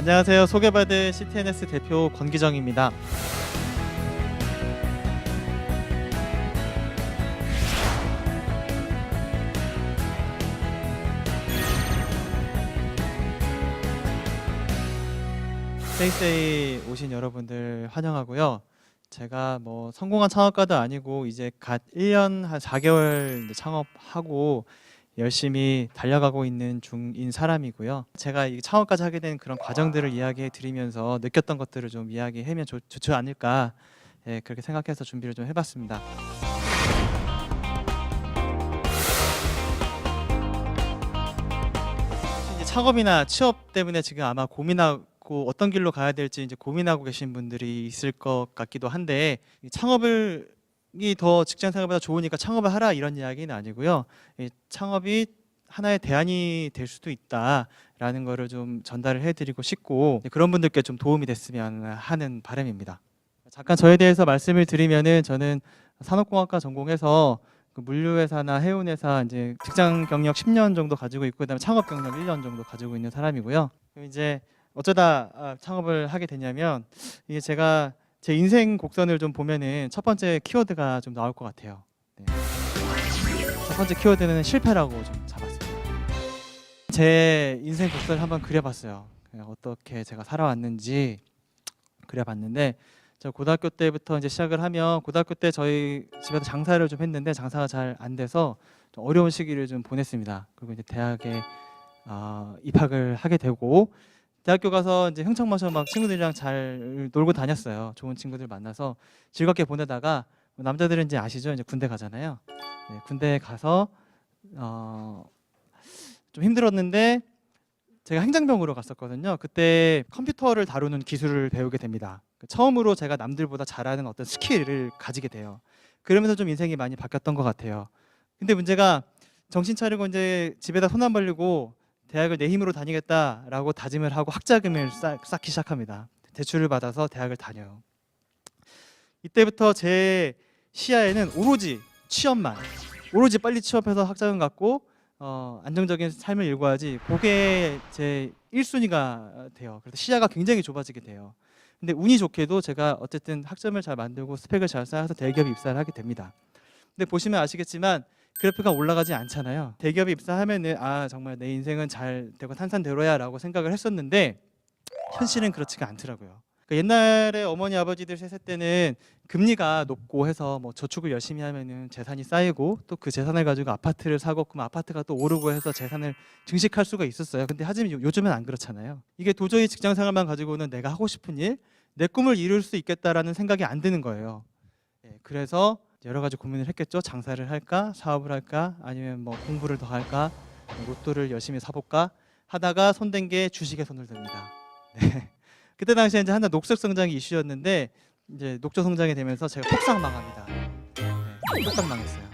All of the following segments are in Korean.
안녕하세요. 소개받은 CTNS 대표 권기정입니다. 스페이스데이 오신 여러분들 환영하고요. 제가 뭐 성공한 창업가도 아니고 이제 갓 1년 한 4개월 이제 창업하고 열심히 달려가고 있는 중인 사람이고요. 제가 이 창업까지 하게 된 그런 과정들을 이야기해 드리면서 느꼈던 것들을 좀 이야기하면 좋지 않을까, 그렇게 생각해서 준비를 좀 해봤습니다. 이제 창업이나 취업 때문에 지금 아마 고민하고 어떤 길로 가야 될지 이제 고민하고 계신 분들이 있을 것 같기도 한데, 이 창업을 이 더 직장 생활보다 좋으니까 창업을 하라 이런 이야기는 아니고요. 이 창업이 하나의 대안이 될 수도 있다라는 거를 좀 전달을 해드리고 싶고, 그런 분들께 좀 도움이 됐으면 하는 바람입니다. 잠깐 저에 대해서 말씀을 드리면은, 저는 산업공학과 전공해서 그 물류회사나 해운회사 이제 직장 경력 10년 정도 가지고 있고, 그다음에 창업 경력 1년 정도 가지고 있는 사람이고요. 그럼 이제 어쩌다 창업을 하게 되냐면, 이게 제가 제 인생 곡선을 좀 보면은 첫 번째 키워드가 좀 나올 것 같아요. 네. 첫 번째 키워드는 실패라고 좀 잡았습니다. 제 인생 곡선을 한번 그려봤어요. 그냥 어떻게 제가 살아왔는지 그려봤는데, 저 고등학교 때부터 이제 시작을 하면, 고등학교 때 저희 집에서 장사를 좀 했는데 장사가 잘 안 돼서 좀 어려운 시기를 좀 보냈습니다. 그리고 이제 대학에 입학을 하게 되고, 대학교 가서 이제 흥청망청 막 친구들이랑 잘 놀고 다녔어요. 좋은 친구들 만나서 즐겁게 보내다가, 남자들은 이제 아시죠? 이제 군대 가잖아요. 네, 군대에 가서 좀 힘들었는데 제가 행정병으로 갔었거든요. 그때 컴퓨터를 다루는 기술을 배우게 됩니다. 처음으로 제가 남들보다 잘하는 어떤 스킬을 가지게 돼요. 그러면서 좀 인생이 많이 바뀌었던 것 같아요. 근데 문제가, 정신 차리고 이제 집에다 손 안 벌리고 대학을 내 힘으로 다니겠다라고 다짐을 하고 학자금을 쌓기 시작합니다. 대출을 받아서 대학을 다녀요. 이때부터 제 시야에는 오로지 취업만, 오로지 빨리 취업해서 학자금 갖고 안정적인 삶을 일궈야지, 그게 제 1순위가 돼요. 그래서 시야가 굉장히 좁아지게 돼요. 근데 운이 좋게도 제가 어쨌든 학점을 잘 만들고 스펙을 잘 쌓아서 대기업에 입사를 하게 됩니다. 근데 보시면 아시겠지만 그래프가 올라가지 않잖아요. 대기업에 입사하면은 정말 내 인생은 잘 되고 탄산대로야 라고 생각을 했었는데, 현실은 그렇지가 않더라고요. 그러니까 옛날에 어머니 아버지들 세대 때는 금리가 높고 해서 뭐 저축을 열심히 하면은 재산이 쌓이고, 또 그 재산을 가지고 아파트를 사고, 그럼 아파트가 또 오르고 해서 재산을 증식할 수가 있었어요. 근데 하지만 요즘은 안 그렇잖아요. 이게 도저히 직장 생활만 가지고는 내가 하고 싶은 일, 내 꿈을 이룰 수 있겠다라는 생각이 안 드는 거예요. 그래서 여러 가지 고민을 했겠죠. 장사를 할까, 사업을 할까, 아니면 뭐 공부를 더 할까, 로또를 열심히 사볼까 하다가 손댄 게 주식에 손을 댑니다. 네. 그때 당시에 이제 하나 녹색 성장이 이슈였는데, 이제 녹조 성장이 되면서 제가 폭삭 망합니다. 네, 폭삭 망했어요.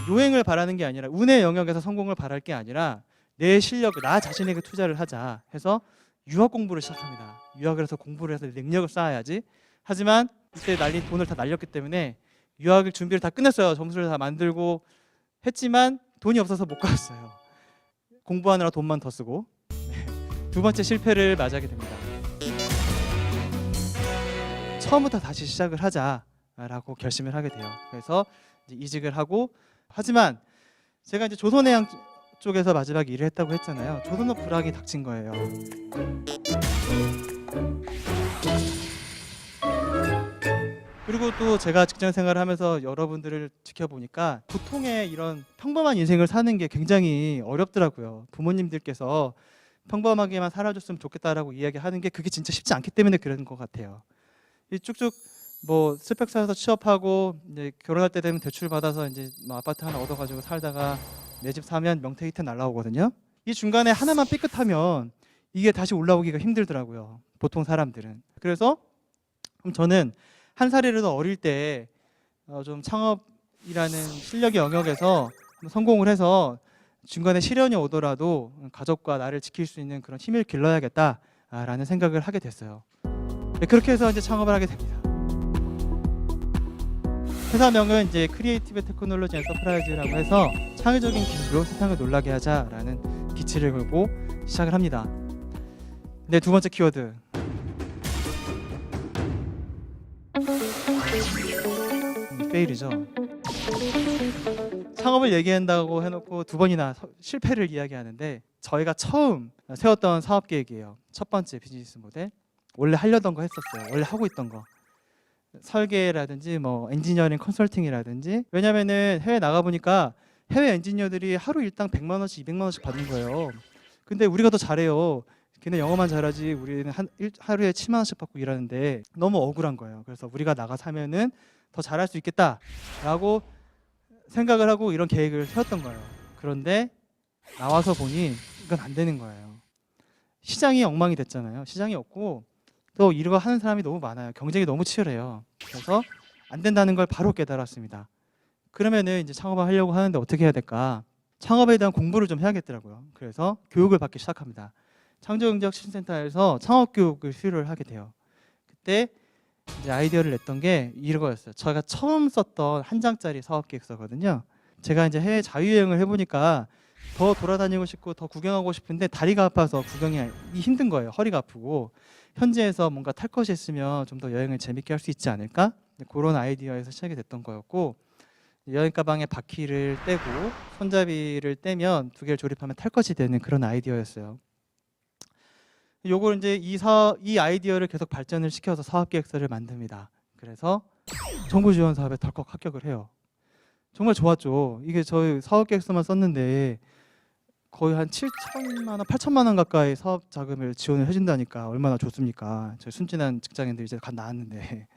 요행을 바라는 게 아니라, 운의 영역에서 성공을 바랄 게 아니라 내 실력, 나 자신에게 투자를 하자 해서 유학 공부를 시작합니다. 유학을 해서 공부를 해서 능력을 쌓아야지. 하지만 이때 돈을 다 날렸기 때문에 유학을 준비를 다 끝냈어요. 점수를 다 만들고 했지만 돈이 없어서 못 갔어요. 공부하느라 돈만 더 쓰고. 네. 두 번째 실패를 맞이하게 됩니다. 처음부터 다시 시작을 하자라고 결심을 하게 돼요. 그래서 이제 이직을 하고, 하지만 제가 이제 조선해양 쪽에서 마지막 일을 했다고 했잖아요. 조선업 불황이 닥친 거예요. 그리고 또 제가 직장 생활을 하면서 여러분들을 지켜보니까 보통의 이런 평범한 인생을 사는 게 굉장히 어렵더라고요. 부모님들께서 평범하게만 살아줬으면 좋겠다라고 이야기하는 게, 그게 진짜 쉽지 않기 때문에 그런 것 같아요. 쭉쭉 뭐 스펙 쌓아서 취업하고, 이제 결혼할 때 되면 대출 받아서 이제 뭐 아파트 하나 얻어가지고 살다가 내 집 사면 명태희태 날라오거든요. 이 중간에 하나만 삐끗하면 이게 다시 올라오기가 힘들더라고요, 보통 사람들은. 그래서 그럼 저는 한 살이라도 어릴 때 좀 창업이라는 실력의 영역에서 성공을 해서 중간에 시련이 오더라도 가족과 나를 지킬 수 있는 그런 힘을 길러야겠다라는 생각을 하게 됐어요. 그렇게 해서 이제 창업을 하게 됩니다. 회사명은 이제 크리에이티브 테크놀로지 엔터프라이즈라고 해서 창의적인 기술로 세상을 놀라게 하자라는 기치를 걸고 시작을 합니다. 네, 두 번째 키워드. 페일이죠. 창업을 얘기한다고 해놓고 두 번이나 실패를 이야기하는데 저희가 처음 세웠던 사업 계획이에요. 첫 번째 비즈니스 모델. 원래 하려던 거 했었어요. 원래 하고 있던 거. 설계라든지 뭐 엔지니어링 컨설팅이라든지. 왜냐면은 해외 나가 보니까 해외 엔지니어들이 하루 일당 100만 원씩 200만 원씩 받는 거예요. 근데 우리가 더 잘해요. 걔네 영어만 잘하지 우리는 하루에 7만 원씩 받고 일하는데 너무 억울한 거예요. 그래서 우리가 나가서 하면은 더 잘할 수 있겠다라고 생각을 하고 이런 계획을 세웠던 거예요. 그런데 나와서 보니 이건 안 되는 거예요. 시장이 엉망이 됐잖아요. 시장이 없고 또 이거 하는 사람이 너무 많아요. 경쟁이 너무 치열해요. 그래서 안 된다는 걸 바로 깨달았습니다. 그러면은 이제 창업을 하려고 하는데 어떻게 해야 될까? 창업에 대한 공부를 좀 해야겠더라고요. 그래서 교육을 받기 시작합니다. 창조경제혁신센터에서 창업 교육을 수료를 하게 돼요. 그때 이제 아이디어를 냈던 게 이거였어요. 저희가 처음 썼던 한 장짜리 사업 계획서거든요. 제가 이제 해외 자유여행을 해보니까 더 돌아다니고 싶고 더 구경하고 싶은데 다리가 아파서 구경이 힘든 거예요. 허리가 아프고 현지에서 뭔가 탈 것이 있으면 좀 더 여행을 재밌게 할 수 있지 않을까? 그런 아이디어에서 시작이 됐던 거였고 여행 가방에 바퀴를 떼고 손잡이를 떼면 두 개를 조립하면 탈 것이 되는 그런 아이디어였어요. 요걸 이제 이 아이디어를 계속 발전을 시켜서 사업 계획서를 만듭니다. 그래서 정부 지원 사업에 덜컥 합격을 해요. 정말 좋았죠. 이게 저희 사업 계획서만 썼는데 거의 한 7천만 원, 8천만 원 가까이 사업 자금을 지원을 해준다니까 얼마나 좋습니까? 저희 순진한 직장인들 이제 갓 나왔는데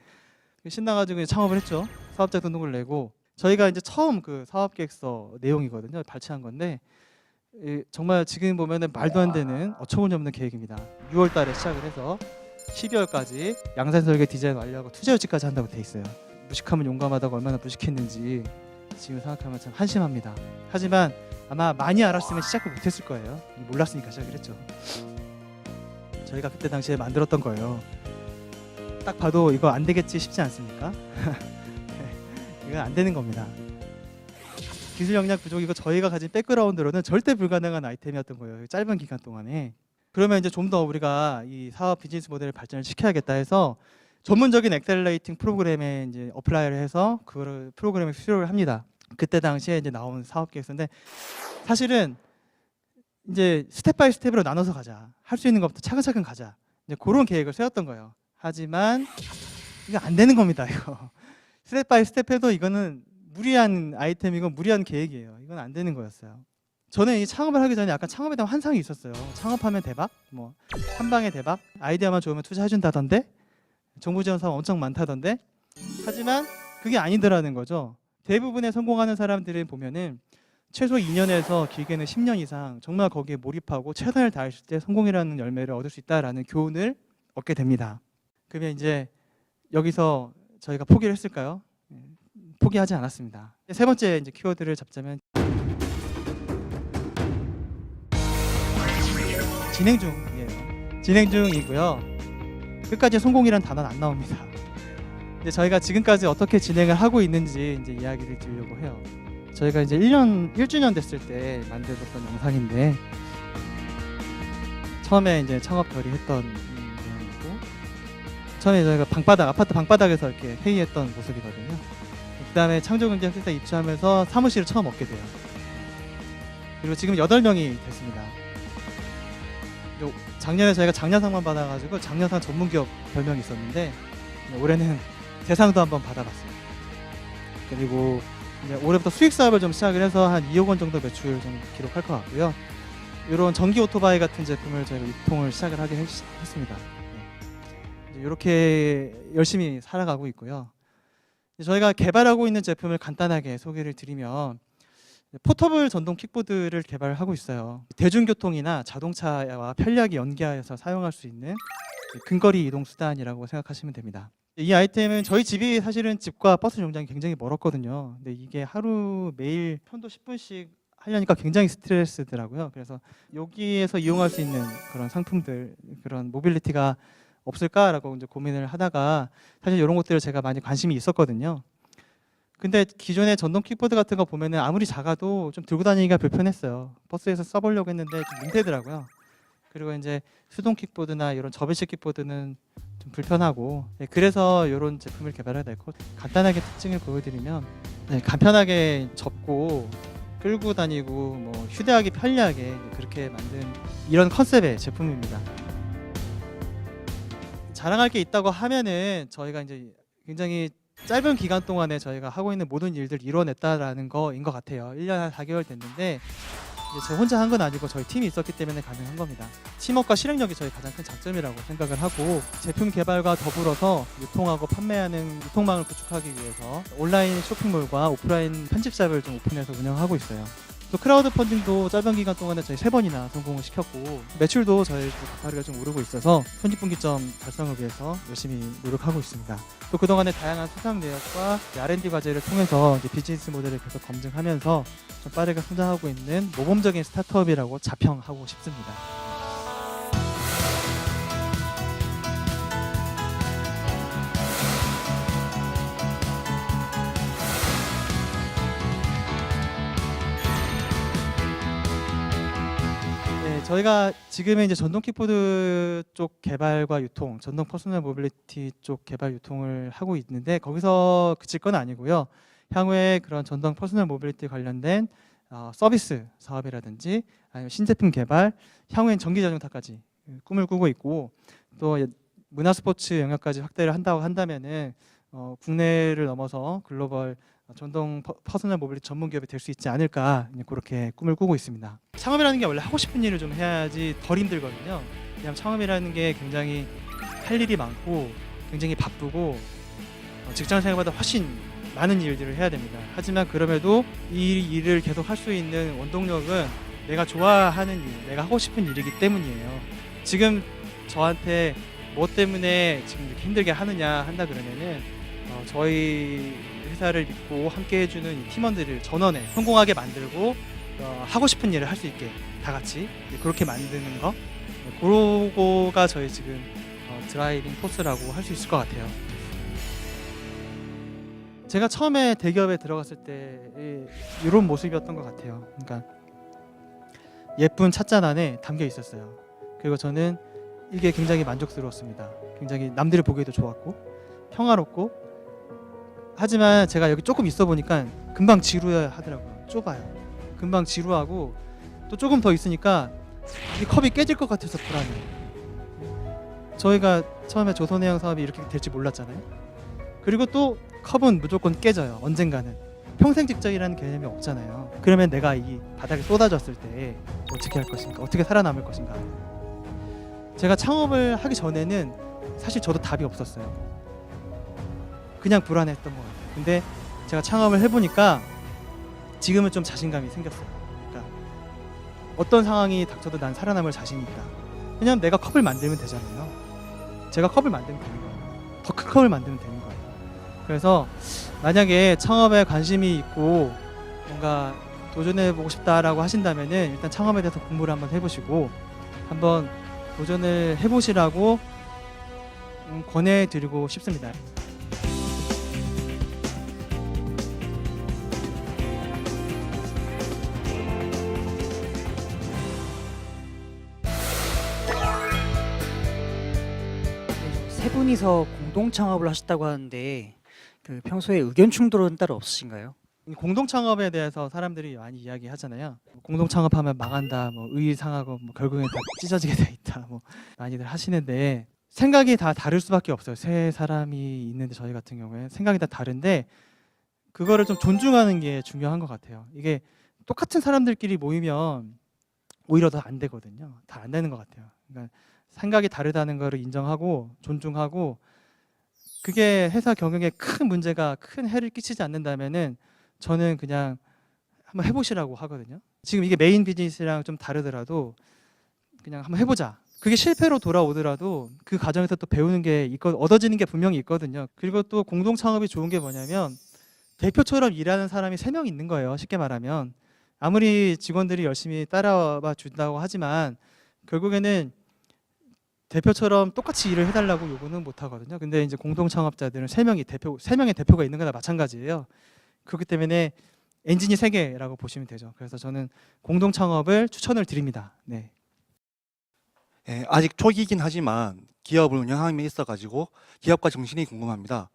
신나가지고 창업을 했죠. 사업자 등록을 내고 저희가 이제 처음 그 사업 계획서 내용이거든요. 발췌한 건데 정말 지금 보면은 말도 안 되는 어처구니없는 계획입니다. 6월 달에 시작을 해서 12월까지 양산 설계 디자인 완료하고 투자 유치까지 한다고 돼 있어요. 무식하면 용감하다고 얼마나 무식했는지 지금 생각하면 참 한심합니다. 하지만 아마 많이 알았으면 시작을 못했을 거예요. 몰랐으니까 시작을 했죠. 저희가 그때 당시에 만들었던 거예요. 딱 봐도 이거 안 되겠지 싶지 않습니까? 이건 안 되는 겁니다. 기술 역량 부족 이거 저희가 가진 백그라운드로는 절대 불가능한 아이템이었던 거예요. 짧은 기간 동안에. 그러면 이제 좀 더 우리가 이 사업 비즈니스 모델을 발전을 시켜야겠다 해서 전문적인 엑셀레이팅 프로그램에 이제 어플라이를 해서 그거를 프로그램에 수료를 합니다. 그때 당시에 이제 나온 사업 계획서인데 사실은 이제 스텝 바이 스텝으로 나눠서 가자. 할 수 있는 것부터 차근차근 가자. 이제 그런 계획을 세웠던 거예요. 하지만 이거 안 되는 겁니다. 이거 스텝 바이 스텝 해도 이거는 무리한 아이템이고 무리한 계획이에요. 이건 안 되는 거였어요. 저는 이 창업을 하기 전에 약간 창업에 대한 환상이 있었어요. 창업하면 대박, 뭐 한 방에 대박, 아이디어만 좋으면 투자해준다던데, 정부 지원 사업 엄청 많다던데. 하지만 그게 아니더라는 거죠. 대부분의 성공하는 사람들을 보면은 최소 2년에서 길게는 10년 이상 정말 거기에 몰입하고 최선을 다했을 때 성공이라는 열매를 얻을 수 있다라는 교훈을 얻게 됩니다. 그러면 이제 여기서 저희가 포기를 했을까요? 포기하지 않았습니다. 세 번째 이제 키워드를 잡자면 진행 중이에요. 진행 중이고요. 끝까지 성공이란 단어는 안 나옵니다. 근데 저희가 지금까지 어떻게 진행을 하고 있는지 이제 이야기를 드리려고 해요. 저희가 이제 1주년 됐을 때 만들었던 영상인데 처음에 이제 창업 결의했던 내용이고 처음에 저희가 아파트 방바닥에서 이렇게 회의했던 모습이거든요. 그다음에 창조경제혁신센터 입주하면서 사무실을 처음 얻게 돼요. 그리고 지금 8명이 됐습니다. 작년에 저희가 장려상만 받아가지고 장려상 전문기업 별명이 있었는데 올해는 대상도 한번 받아봤어요. 그리고 이제 올해부터 수익 사업을 좀 시작을 해서 한 2억 원 정도 매출 좀 기록할 것 같고요. 이런 전기 오토바이 같은 제품을 저희가 유통을 시작을 하게 했습니다. 네. 이렇게 열심히 살아가고 있고요. 저희가 개발하고 있는 제품을 간단하게 소개를 드리면 포터블 전동 킥보드를 개발하고 있어요. 대중교통이나 자동차와 편리하게 연계하여서 사용할 수 있는 근거리 이동 수단이라고 생각하시면 됩니다. 이 아이템은 저희 집이 사실은 집과 버스 정류장이 굉장히 멀었거든요. 근데 이게 하루 매일 편도 10분씩 하려니까 굉장히 스트레스더라고요. 그래서 여기에서 이용할 수 있는 그런 상품들, 그런 모빌리티가 없을까라고 이제 고민을 하다가 사실 이런 것들을 제가 많이 관심이 있었거든요. 근데 기존의 전동 킥보드 같은 거 보면은 아무리 작아도 좀 들고 다니기가 불편했어요. 버스에서 써보려고 했는데 좀 민폐더라고요. 그리고 이제 수동 킥보드나 이런 접이식 킥보드는 좀 불편하고, 네, 그래서 이런 제품을 개발하게 됐고, 간단하게 특징을 보여드리면, 네, 간편하게 접고 끌고 다니고 뭐 휴대하기 편리하게 그렇게 만든 이런 컨셉의 제품입니다. 자랑할 게 있다고 하면은 저희가 이제 굉장히 짧은 기간 동안에 저희가 하고 있는 모든 일들을 이뤄냈다라는 거인 것 같아요. 1년 한 4개월 됐는데 이제 제가 혼자 한 건 아니고 저희 팀이 있었기 때문에 가능한 겁니다. 팀워크와 실행력이 저희 가장 큰 장점이라고 생각을 하고, 제품 개발과 더불어서 유통하고 판매하는 유통망을 구축하기 위해서 온라인 쇼핑몰과 오프라인 편집샵을 좀 오픈해서 운영하고 있어요. 또 크라우드 펀딩도 짧은 기간 동안에 저희 3번이나 성공을 시켰고, 매출도 저희 가파르게 좀 오르고 있어서 손익분기점 달성을 위해서 열심히 노력하고 있습니다. 또 그동안의 다양한 수상 내역과 R&D 과제를 통해서 이제 비즈니스 모델을 계속 검증하면서 좀 빠르게 성장하고 있는 모범적인 스타트업이라고 자평하고 싶습니다. 네, 저희가 지금은 이제 전동 킥보드 쪽 개발과 유통, 전동 퍼스널 모빌리티 쪽 개발 유통을 하고 있는데, 거기서 그칠 건 아니고요. 향후에 그런 전동 퍼스널 모빌리티 관련된 서비스 사업이라든지 아니면 신제품 개발, 향후엔 전기 자동차까지 꿈을 꾸고 있고, 또 문화 스포츠 영역까지 확대를 한다고 한다면은 국내를 넘어서 글로벌 전동 퍼스널 모빌리티 전문 기업이 될 수 있지 않을까, 그렇게 꿈을 꾸고 있습니다. 창업이라는 게 원래 하고 싶은 일을 좀 해야지 덜 힘들거든요. 그냥 창업이라는 게 굉장히 할 일이 많고 굉장히 바쁘고 직장 생활보다 훨씬 많은 일들을 해야 됩니다. 하지만 그럼에도 이 일을 계속 할 수 있는 원동력은 내가 좋아하는 일, 내가 하고 싶은 일이기 때문이에요. 지금 저한테 뭐 때문에 지금 이렇게 힘들게 하느냐 한다 그러면은 저희 회사를 믿고 함께 해주는 이 팀원들을 전원에 성공하게 만들고 하고 싶은 일을 할 수 있게 다 같이 그렇게 만드는 거, 그거가 저희 지금 드라이빙 포스라고 할 수 있을 것 같아요. 제가 처음에 대기업에 들어갔을 때 이런 모습이었던 것 같아요. 그러니까 예쁜 찻잔 안에 담겨 있었어요. 그리고 저는 이게 굉장히 만족스러웠습니다. 굉장히 남들이 보기에도 좋았고 평화롭고, 하지만 제가 여기 조금 있어 보니까 금방 지루하더라고요. 좁아요. 금방 지루하고, 또 조금 더 있으니까 이 컵이 깨질 것 같아서 불안해요. 저희가 처음에 조선해양 사업이 이렇게 될지 몰랐잖아요. 그리고 또 컵은 무조건 깨져요. 언젠가는. 평생 직장이라는 개념이 없잖아요. 그러면 내가 이 바닥에 쏟아졌을 때 어떻게 할 것인가, 어떻게 살아남을 것인가. 제가 창업을 하기 전에는 사실 저도 답이 없었어요. 그냥 불안했던 것 같아요. 근데 제가 창업을 해보니까 지금은 좀 자신감이 생겼어요. 그러니까 어떤 상황이 닥쳐도 난 살아남을 자신이 있다. 왜냐면 내가 컵을 만들면 되잖아요. 제가 컵을 만들면 되는 거예요. 더 큰 컵을 만들면 되는 거예요. 그래서 만약에 창업에 관심이 있고 뭔가 도전해보고 싶다라고 하신다면은 일단 창업에 대해서 공부를 한번 해보시고 한번 도전을 해보시라고 권해드리고 싶습니다. 세 분이서 공동 창업을 하셨다고 하는데 그 평소에 의견 충돌은 따로 없으신가요? 공동 창업에 대해서 사람들이 많이 이야기하잖아요. 공동 창업하면 망한다, 뭐 의의 상하고 뭐 결국엔 다 찢어지게 돼 있다, 뭐 많이들 하시는데, 생각이 다 다를 수밖에 없어요. 세 사람이 있는데 저희 같은 경우에 생각이 다 다른데 그거를 좀 존중하는 게 중요한 것 같아요. 이게 똑같은 사람들끼리 모이면 오히려 더 안 되거든요. 다 안 되는 것 같아요. 그러니까 생각이 다르다는 거를 인정하고 존중하고, 그게 회사 경영에 큰 문제가, 큰 해를 끼치지 않는다면은 저는 그냥 한번 해보시라고 하거든요. 지금 이게 메인 비즈니스랑 좀 다르더라도 그냥 한번 해보자. 그게 실패로 돌아오더라도 그 과정에서 또 배우는 게 있고 얻어지는 게 분명히 있거든요. 그리고 또 공동 창업이 좋은 게 뭐냐면 대표처럼 일하는 사람이 3명 있는 거예요. 쉽게 말하면 아무리 직원들이 열심히 따라와 준다고 하지만 결국에는 대표처럼 똑같이 일을 해달라고 요구는 못 하거든요. 근데 이제 공동 창업자들은 3명의 대표가 있는 거나 마찬가지예요. 그렇기 때문에 엔진이 세 개라고 보시면 되죠. 그래서 저는 공동 창업을 추천을 드립니다. 네. 예, 아직 초기이긴 하지만 기업을 운영함에 있어가지고 기업가 정신이 궁금합니다.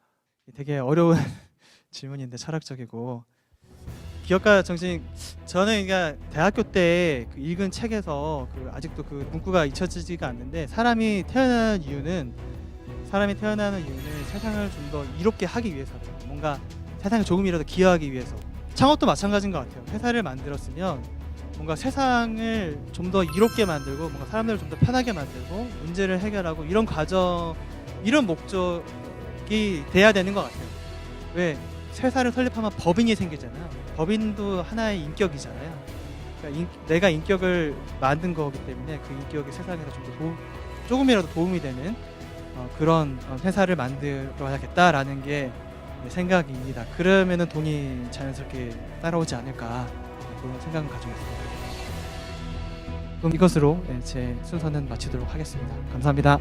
되게 어려운 질문인데 철학적이고 기업가 정신 저는 그러니까 대학교 때 그 읽은 책에서 그 아직도 그 문구가 잊혀지지가 않는데 사람이 태어나는 이유는 세상을 좀 더 이롭게 하기 위해서죠. 뭔가 세상에 조금이라도 기여하기 위해서. 창업도 마찬가지인 것 같아요. 회사를 만들었으면 뭔가 세상을 좀 더 이롭게 만들고 뭔가 사람들을 좀 더 편하게 만들고 문제를 해결하고 이런 과정 이런 목적이 돼야 되는 것 같아요. 왜 회사를 설립하면 법인이 생기잖아요. 법인도 하나의 인격이잖아요. 그러니까 내가 인격을 만든 거기 때문에 그 인격이 세상에서 좀 더 조금이라도 도움이 되는 그런 회사를 만들어야겠다라는 게 생각입니다. 그러면은 돈이 자연스럽게 따라오지 않을까 그런 생각을 가지고 있습니다. 그럼 이것으로 제 순서는 마치도록 하겠습니다. 감사합니다.